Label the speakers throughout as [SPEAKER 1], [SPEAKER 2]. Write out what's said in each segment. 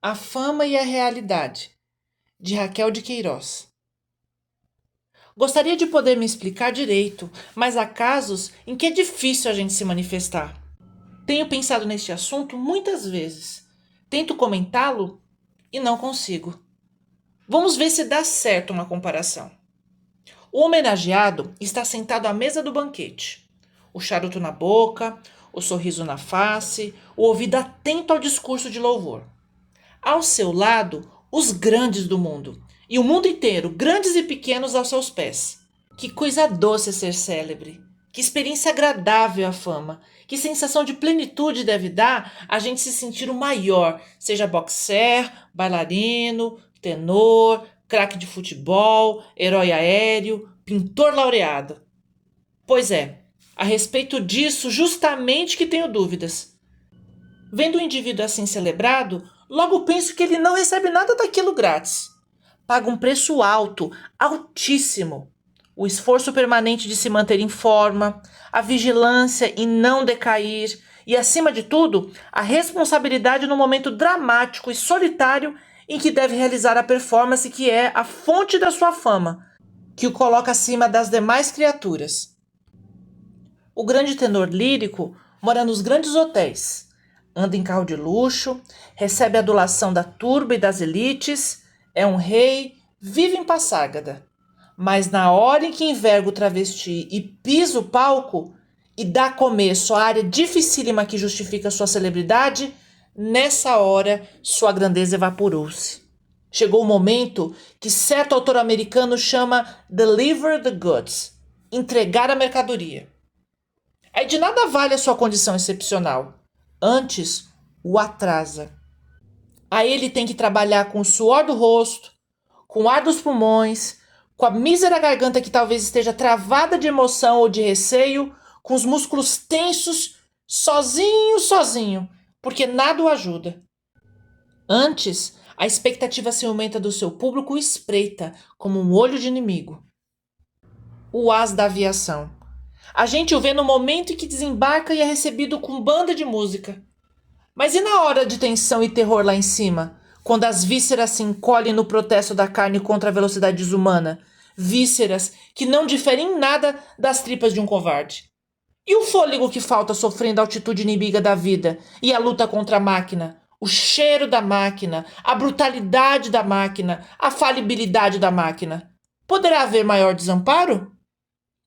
[SPEAKER 1] A Fama e a Realidade, de Raquel de Queiroz. Gostaria de poder me explicar direito, mas há casos em que é difícil a gente se manifestar. Tenho pensado neste assunto muitas vezes. Tento comentá-lo e não consigo. Vamos ver se dá certo uma comparação. O homenageado está sentado à mesa do banquete, o charuto na boca, o sorriso na face, o ouvido atento ao discurso de louvor. Ao seu lado, os grandes do mundo, e o mundo inteiro, grandes e pequenos, aos seus pés. Que coisa doce ser célebre! Que experiência agradável a fama! Que sensação de plenitude deve dar a gente se sentir o maior, seja boxer, bailarino, tenor, craque de futebol, herói aéreo, pintor laureado. Pois é, a respeito disso justamente que tenho dúvidas. Vendo o indivíduo assim celebrado, logo penso que ele não recebe nada daquilo grátis. Paga um preço alto, altíssimo. O esforço permanente de se manter em forma, a vigilância em não decair e, acima de tudo, a responsabilidade no momento dramático e solitário em que deve realizar a performance que é a fonte da sua fama, que o coloca acima das demais criaturas. O grande tenor lírico mora nos grandes hotéis, anda em carro de luxo, recebe a adulação da turba e das elites, é um rei, vive em Passárgada. Mas na hora em que enverga o travesti e pisa o palco e dá começo à área dificílima que justifica sua celebridade, nessa hora sua grandeza evaporou-se. Chegou o momento que certo autor americano chama deliver the goods, entregar a mercadoria. Aí de nada vale a sua condição excepcional. Antes, o atrasa. Aí ele tem que trabalhar com o suor do rosto, com o ar dos pulmões, com a mísera garganta que talvez esteja travada de emoção ou de receio, com os músculos tensos, sozinho, porque nada o ajuda. Antes, a expectativa ciumenta do seu público o espreita como um olho de inimigo. O as da aviação. A gente o vê no momento em que desembarca e é recebido com banda de música. Mas e na hora de tensão e terror lá em cima? Quando as vísceras se encolhem no protesto da carne contra a velocidade desumana? Vísceras que não diferem em nada das tripas de um covarde. E o fôlego que falta sofrendo a altitude inimiga da vida e a luta contra a máquina? O cheiro da máquina, a brutalidade da máquina, a falibilidade da máquina. Poderá haver maior desamparo?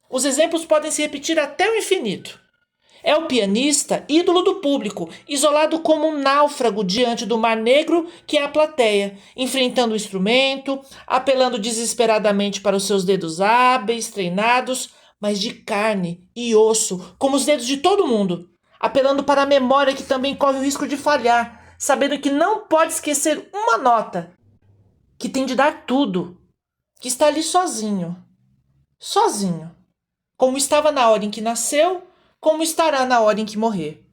[SPEAKER 1] Os exemplos podem se repetir até o infinito. É o pianista, ídolo do público, isolado como um náufrago diante do mar negro que é a plateia, enfrentando o instrumento, apelando desesperadamente para os seus dedos hábeis, treinados, mas de carne e osso, como os dedos de todo mundo, apelando para a memória que também corre o risco de falhar, sabendo que não pode esquecer uma nota, que tem de dar tudo, que está ali sozinho. Como estava na hora em que nasceu, como estará na hora em que morrer.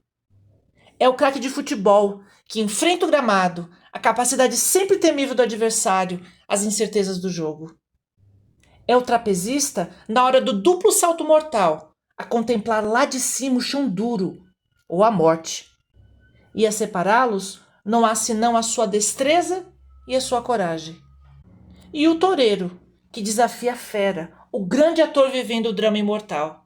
[SPEAKER 1] É o craque de futebol, que enfrenta o gramado, a capacidade sempre temível do adversário, as incertezas do jogo. É o trapezista na hora do duplo salto mortal, a contemplar lá de cima o chão duro, ou a morte. E a separá-los, não há senão a sua destreza e a sua coragem. E o toureiro, que desafia a fera, o grande ator vivendo o drama imortal.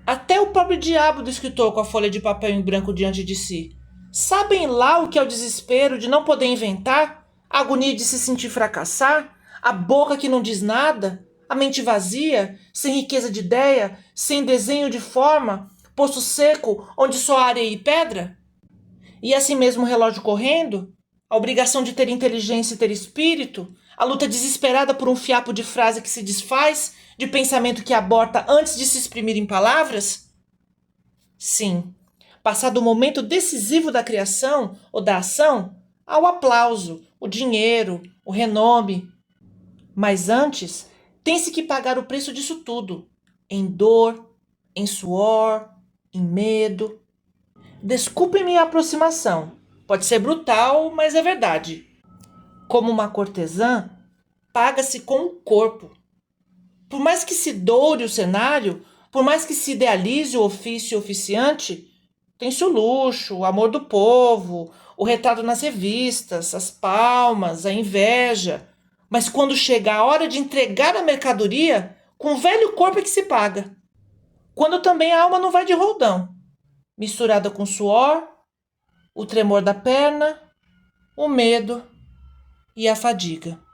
[SPEAKER 1] Até o próprio diabo do escritor com a folha de papel em branco diante de si. Sabem lá o que é o desespero de não poder inventar, a agonia de se sentir fracassar, a boca que não diz nada, a mente vazia, sem riqueza de ideia, sem desenho de forma, poço seco onde só há areia e pedra? E assim mesmo o relógio correndo? A obrigação de ter inteligência e ter espírito? A luta desesperada por um fiapo de frase que se desfaz, de pensamento que aborta antes de se exprimir em palavras? Sim, passado o momento decisivo da criação ou da ação, há o aplauso, o dinheiro, o renome. Mas antes, tem-se que pagar o preço disso tudo, em dor, em suor, em medo. Desculpe-me a aproximação. Pode ser brutal, mas é verdade. Como uma cortesã, paga-se com o corpo. Por mais que se doure o cenário, por mais que se idealize o ofício oficiante, tem-se o luxo, o amor do povo, o retrato nas revistas, as palmas, a inveja. Mas quando chega a hora de entregar a mercadoria, com o velho corpo é que se paga. Quando também a alma não vai de roldão, misturada com suor, o tremor da perna, o medo e a fadiga.